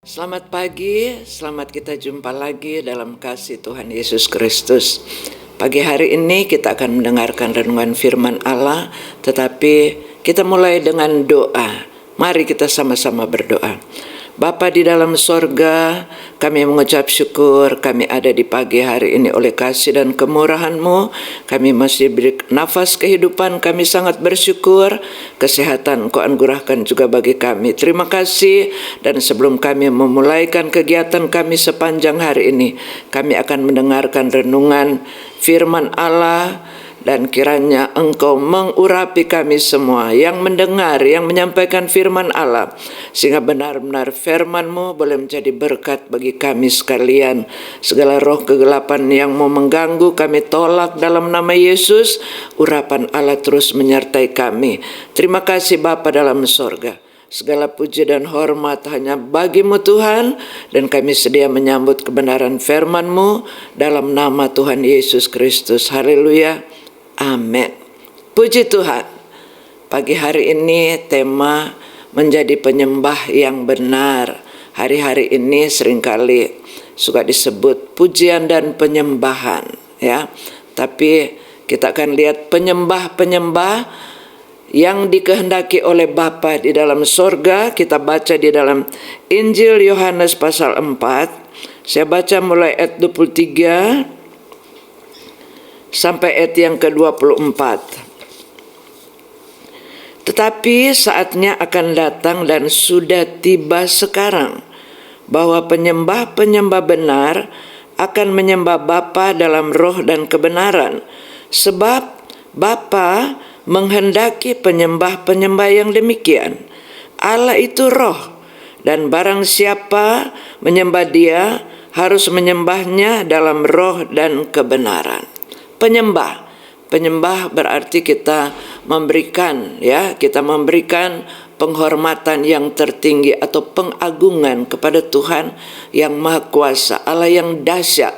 Selamat pagi, selamat kita jumpa lagi dalam kasih Tuhan Yesus Kristus. Pagi hari ini kita akan mendengarkan renungan firman Allah, tetapi kita mulai dengan doa. Mari kita sama-sama berdoa. Bapa di dalam sorga, kami mengucap syukur kami ada di pagi hari ini oleh kasih dan kemurahan-Mu. Kami masih beri nafas kehidupan, kami sangat bersyukur. Kesehatan Kau anugerahkan juga bagi kami. Terima kasih, dan sebelum kami memulaikan kegiatan kami sepanjang hari ini, kami akan mendengarkan renungan firman Allah. Dan kiranya Engkau mengurapi kami semua yang mendengar, yang menyampaikan firman Allah, sehingga benar-benar firman-Mu boleh menjadi berkat bagi kami sekalian. Segala roh kegelapan yang mau mengganggu kami tolak dalam nama Yesus. Urapan Allah terus menyertai kami. Terima kasih Bapa dalam sorga. Segala puji dan hormat hanya bagi-Mu Tuhan, dan kami sedia menyambut kebenaran firman-Mu dalam nama Tuhan Yesus Kristus. Haleluya. Amin. Puji Tuhan. Pagi hari ini tema menjadi penyembah yang benar. Hari-hari ini seringkali suka disebut pujian dan penyembahan, ya. Tapi kita akan lihat penyembah-penyembah yang dikehendaki oleh Bapa di dalam sorga. Kita baca di dalam Injil Yohanes pasal 4. Saya baca mulai ayat 23 sampai ayat yang ke-24. Tetapi saatnya akan datang dan sudah tiba sekarang, bahwa penyembah-penyembah benar akan menyembah Bapa dalam roh dan kebenaran. Sebab Bapa menghendaki penyembah-penyembah yang demikian. Allah itu roh, dan barang siapa menyembah Dia harus menyembahnya dalam roh dan kebenaran. Penyembah berarti kita memberikan, ya, kita memberikan penghormatan yang tertinggi atau pengagungan kepada Tuhan yang Maha Kuasa, Allah yang dahsyat,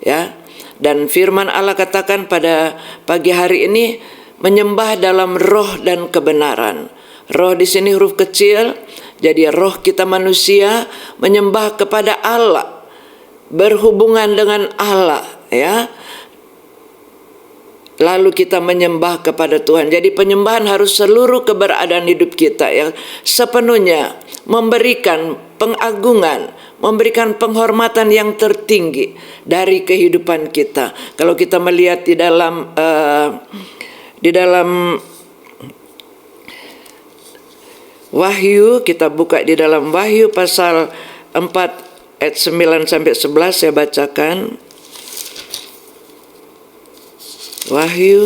ya. Dan firman Allah katakan pada pagi hari ini menyembah dalam roh dan kebenaran. Roh di sini huruf kecil, jadi roh kita manusia menyembah kepada Allah, berhubungan dengan Allah, ya. Lalu kita menyembah kepada Tuhan. Jadi penyembahan harus seluruh keberadaan hidup kita yang sepenuhnya memberikan pengagungan, memberikan penghormatan yang tertinggi dari kehidupan kita. Kalau kita melihat di dalam Wahyu, kita buka di dalam Wahyu pasal 4 ayat 9 sampai 11, saya bacakan. Wahyu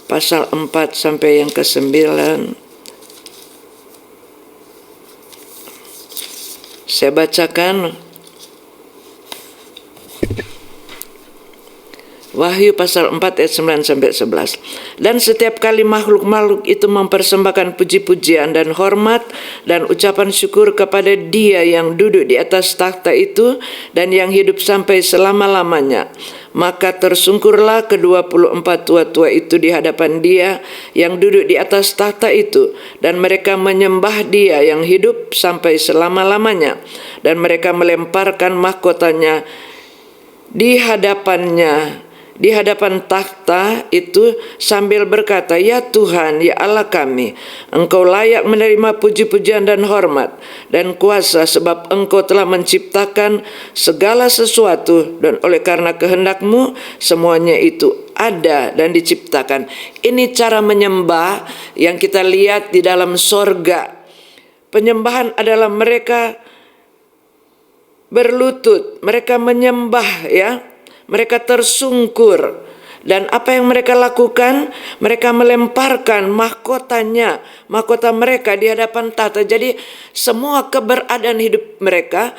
pasal 4 sampai yang ke-9. Saya bacakan Wahyu pasal 4 ayat 9 sampai 11. Dan setiap kali makhluk-makhluk itu mempersembahkan puji-pujian dan hormat dan ucapan syukur kepada Dia yang duduk di atas takhta itu dan yang hidup sampai selama-lamanya, maka tersungkurlah ke-24 tua-tua itu di hadapan Dia yang duduk di atas takhta itu, dan mereka menyembah Dia yang hidup sampai selama-lamanya, dan mereka melemparkan mahkotanya di hadapan takhta itu sambil berkata, "Ya Tuhan, ya Allah kami, Engkau layak menerima puji-pujian dan hormat dan kuasa, sebab Engkau telah menciptakan segala sesuatu, dan oleh karena kehendak-Mu semuanya itu ada dan diciptakan." Ini cara menyembah yang kita lihat di dalam sorga. Penyembahan adalah mereka berlutut, mereka menyembah, ya. Mereka tersungkur. Dan apa yang mereka lakukan? Mereka melemparkan mahkota mereka di hadapan tahta. Jadi semua keberadaan hidup mereka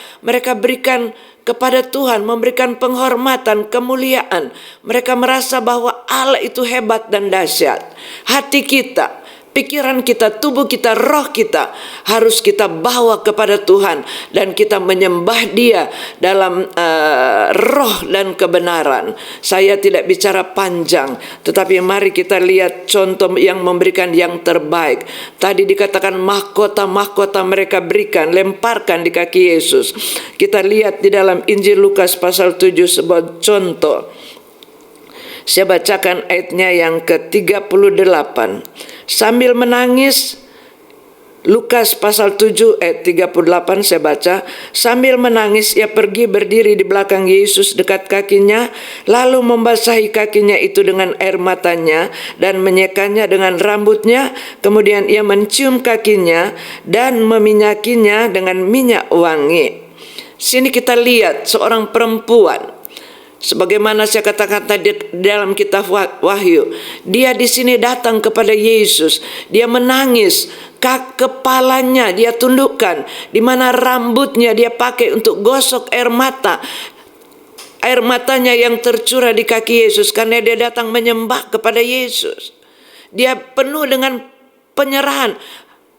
berikan kepada Tuhan, memberikan penghormatan, kemuliaan. Mereka merasa bahwa Allah itu hebat dan dahsyat. Hati kita, pikiran kita, tubuh kita, roh kita harus kita bawa kepada Tuhan dan kita menyembah Dia dalam roh dan kebenaran. Saya tidak bicara panjang, tetapi mari kita lihat contoh yang memberikan yang terbaik. Tadi dikatakan mahkota-mahkota mereka berikan, lemparkan di kaki Yesus. Kita lihat di dalam Injil Lukas pasal 7 sebuah contoh. Saya bacakan ayatnya yang ke-38. Sambil menangis, Lukas pasal 7 ayat 38 saya baca. Sambil menangis ia pergi berdiri di belakang Yesus dekat kakinya, lalu membasahi kakinya itu dengan air matanya dan menyekanya dengan rambutnya. Kemudian ia mencium kakinya dan meminyakinya dengan minyak wangi. Sini kita lihat seorang perempuan. Sebagaimana saya katakan tadi dalam kitab Wahyu, dia di sini datang kepada Yesus, dia menangis, kepalanya dia tundukkan, di mana rambutnya dia pakai untuk gosok air mata. Air matanya yang tercurah di kaki Yesus karena dia datang menyembah kepada Yesus. Dia penuh dengan penyerahan,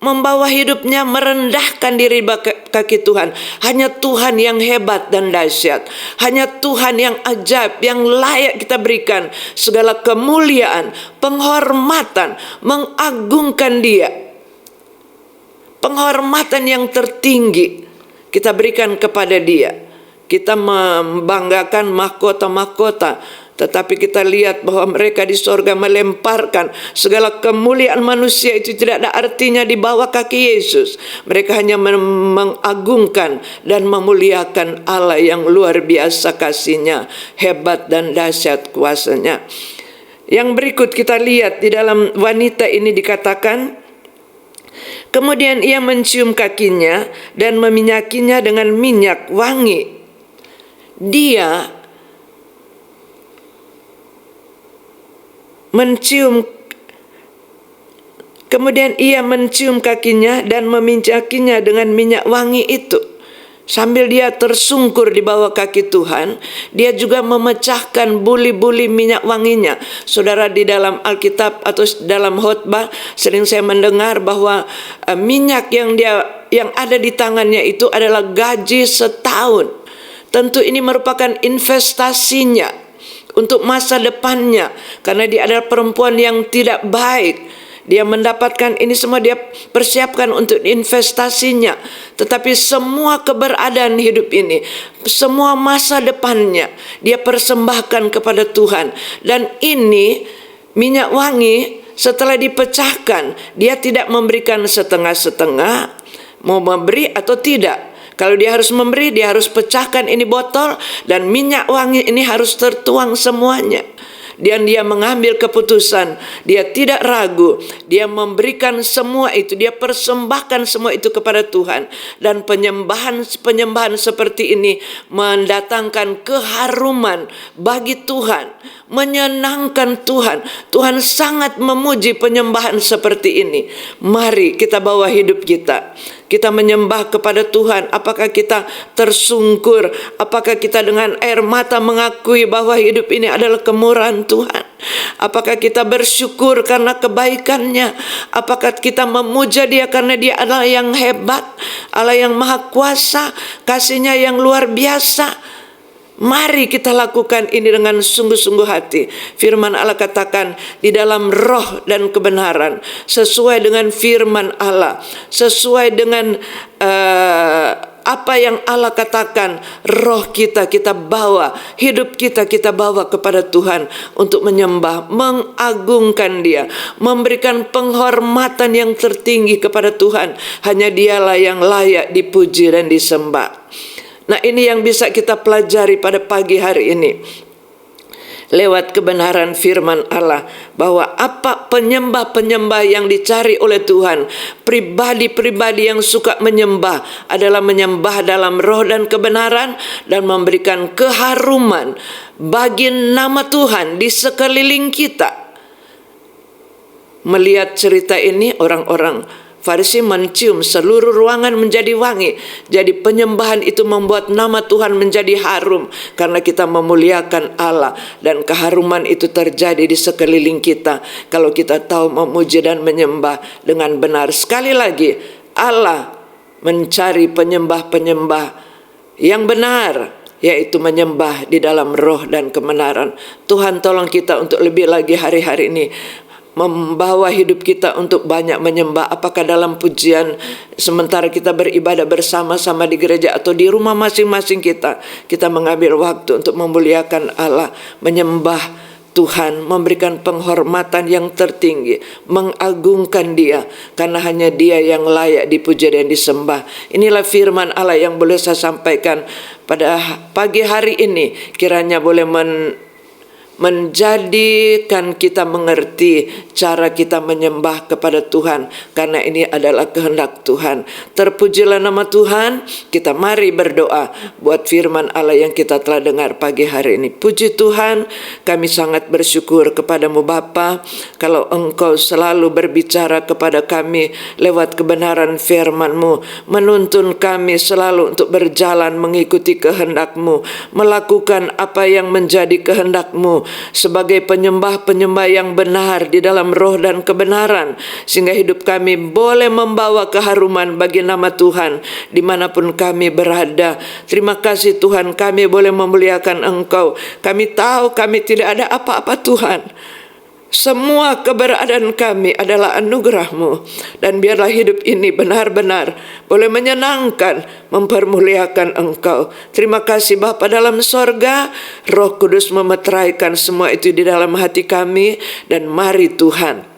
membawa hidupnya merendahkan diri kaki Tuhan. Hanya Tuhan yang hebat dan dahsyat. Hanya Tuhan yang ajaib, yang layak kita berikan segala kemuliaan, penghormatan, mengagungkan Dia. Penghormatan yang tertinggi kita berikan kepada Dia. Kita membanggakan mahkota-mahkota, tetapi kita lihat bahwa mereka di sorga melemparkan segala kemuliaan manusia itu tidak ada artinya di bawah kaki Yesus. Mereka hanya mengagungkan dan memuliakan Allah yang luar biasa kasih-Nya, hebat dan dahsyat kuasa-Nya. Yang berikut kita lihat di dalam wanita ini dikatakan, kemudian ia mencium kakinya dan meminyakinya dengan minyak wangi. Dia kemudian ia mencium kakinya dan meminyakinya dengan minyak wangi itu. Sambil dia tersungkur di bawah kaki Tuhan, dia juga memecahkan buli-buli minyak wanginya. Saudara, di dalam Alkitab atau dalam khotbah sering saya mendengar bahwa minyak yang ada di tangannya itu adalah gaji setahun. Tentu ini merupakan investasinya untuk masa depannya, karena dia adalah perempuan yang tidak baik. Dia mendapatkan ini semua, dia persiapkan untuk investasinya. Tetapi semua keberadaan hidup ini, semua masa depannya, dia persembahkan kepada Tuhan. Dan ini minyak wangi setelah dipecahkan, dia tidak memberikan setengah-setengah, mau memberi atau tidak. Kalau dia harus memberi, dia harus pecahkan ini botol, dan minyak wangi ini harus tertuang semuanya. Dan dia mengambil keputusan, dia tidak ragu, dia memberikan semua itu, dia persembahkan semua itu kepada Tuhan. Dan penyembahan seperti ini mendatangkan keharuman bagi Tuhan, menyenangkan Tuhan. Tuhan sangat memuji penyembahan seperti ini. Mari kita bawa hidup kita. Kita menyembah kepada Tuhan. Apakah kita tersungkur? Apakah kita dengan air mata mengakui bahwa hidup ini adalah kemurahan Tuhan? Apakah kita bersyukur karena kebaikan-Nya? Apakah kita memuja Dia karena Dia adalah yang hebat, Allah yang maha kuasa, kasih-Nya yang luar biasa? Mari kita lakukan ini dengan sungguh-sungguh hati. Firman Allah katakan di dalam roh dan kebenaran, sesuai dengan firman Allah, sesuai dengan apa yang Allah katakan. Roh kita bawa, hidup kita bawa kepada Tuhan untuk menyembah, mengagungkan Dia, memberikan penghormatan yang tertinggi kepada Tuhan. Hanya Dialah yang layak dipuji dan disembah. Nah, ini yang bisa kita pelajari pada pagi hari ini lewat kebenaran firman Allah, bahwa apa penyembah-penyembah yang dicari oleh Tuhan, pribadi-pribadi yang suka menyembah, adalah menyembah dalam roh dan kebenaran dan memberikan keharuman bagi nama Tuhan di sekeliling kita. Melihat cerita ini, orang-orang Farisi mencium seluruh ruangan menjadi wangi. Jadi penyembahan itu membuat nama Tuhan menjadi harum karena kita memuliakan Allah, dan keharuman itu terjadi di sekeliling kita kalau kita tahu memuji dan menyembah dengan benar. Sekali lagi, Allah mencari penyembah-penyembah yang benar, yaitu menyembah di dalam roh dan kebenaran. Tuhan tolong kita untuk lebih lagi hari-hari ini membawa hidup kita untuk banyak menyembah, apakah dalam pujian sementara kita beribadah bersama-sama di gereja atau di rumah masing-masing kita mengambil waktu untuk memuliakan Allah, menyembah Tuhan, memberikan penghormatan yang tertinggi, mengagungkan Dia, karena hanya Dia yang layak dipuji dan disembah. Inilah firman Allah yang boleh saya sampaikan pada pagi hari ini, kiranya boleh menjadikan kita mengerti cara kita menyembah kepada Tuhan, karena ini adalah kehendak Tuhan. Terpujilah nama Tuhan. Kita mari berdoa buat firman Allah yang kita telah dengar pagi hari ini. Puji Tuhan, kami sangat bersyukur kepadamu Bapa, kalau Engkau selalu berbicara kepada kami lewat kebenaran firman-Mu, menuntun kami selalu untuk berjalan mengikuti kehendak-Mu, melakukan apa yang menjadi kehendak-Mu, sebagai penyembah-penyembah yang benar di dalam roh dan kebenaran, sehingga hidup kami boleh membawa keharuman bagi nama Tuhan dimanapun kami berada. Terima kasih Tuhan, kami boleh memuliakan Engkau. Kami tahu kami tidak ada apa-apa Tuhan. Semua keberadaan kami adalah anugerah-Mu, dan biarlah hidup ini benar-benar boleh menyenangkan, mempermuliakan Engkau. Terima kasih Bapa dalam sorga, Roh Kudus memeteraikan semua itu di dalam hati kami, dan mari Tuhan,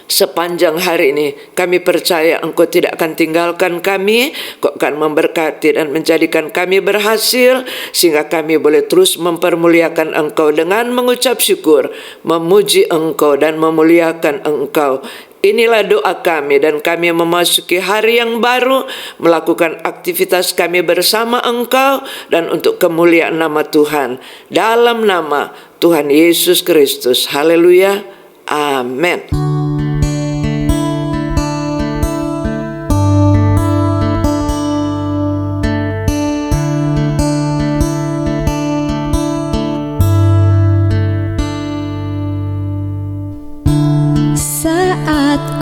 sepanjang hari ini kami percaya Engkau tidak akan tinggalkan kami, Kau akan memberkati dan menjadikan kami berhasil, sehingga kami boleh terus mempermuliakan Engkau dengan mengucap syukur, memuji Engkau dan memuliakan Engkau. Inilah doa kami, dan kami memasuki hari yang baru, melakukan aktivitas kami bersama Engkau dan untuk kemuliaan nama Tuhan. Dalam nama Tuhan Yesus Kristus. Haleluya. Amin.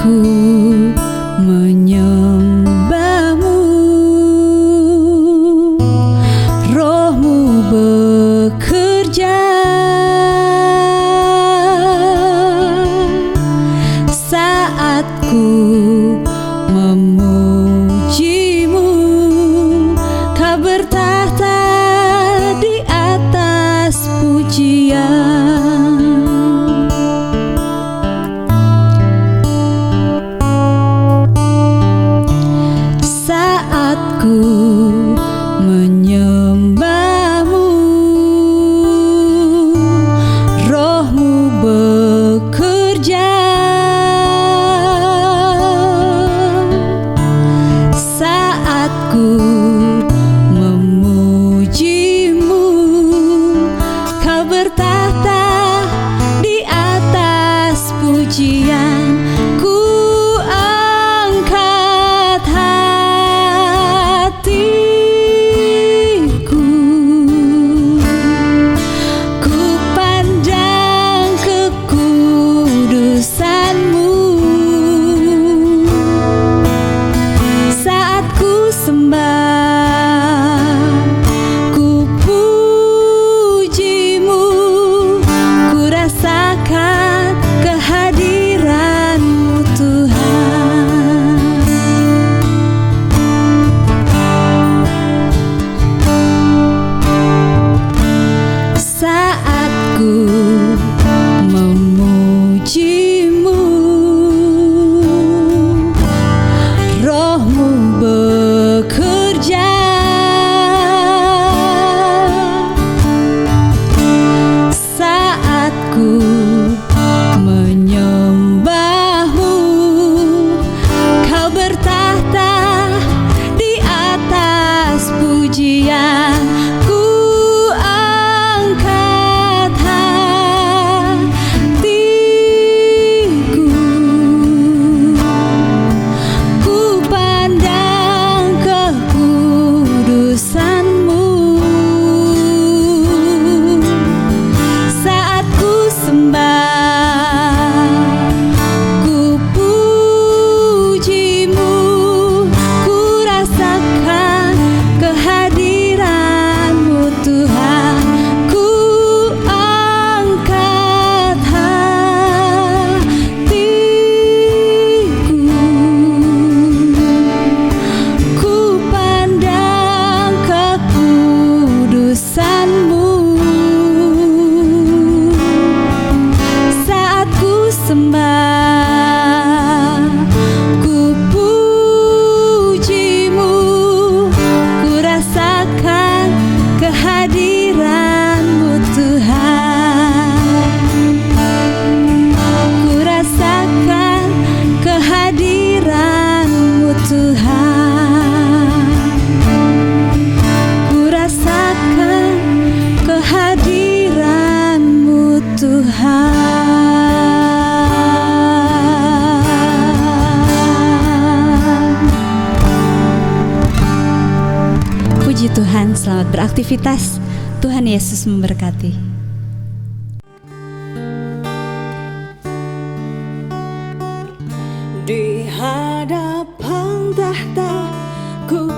Ku menyembah-Mu, Roh-Mu bekerja, saat ku memuji-Mu, Kau bertahta di atas pujian. Puji Tuhan, selamat beraktivitas. Tuhan Yesus memberkati. Di hadapan tahta ku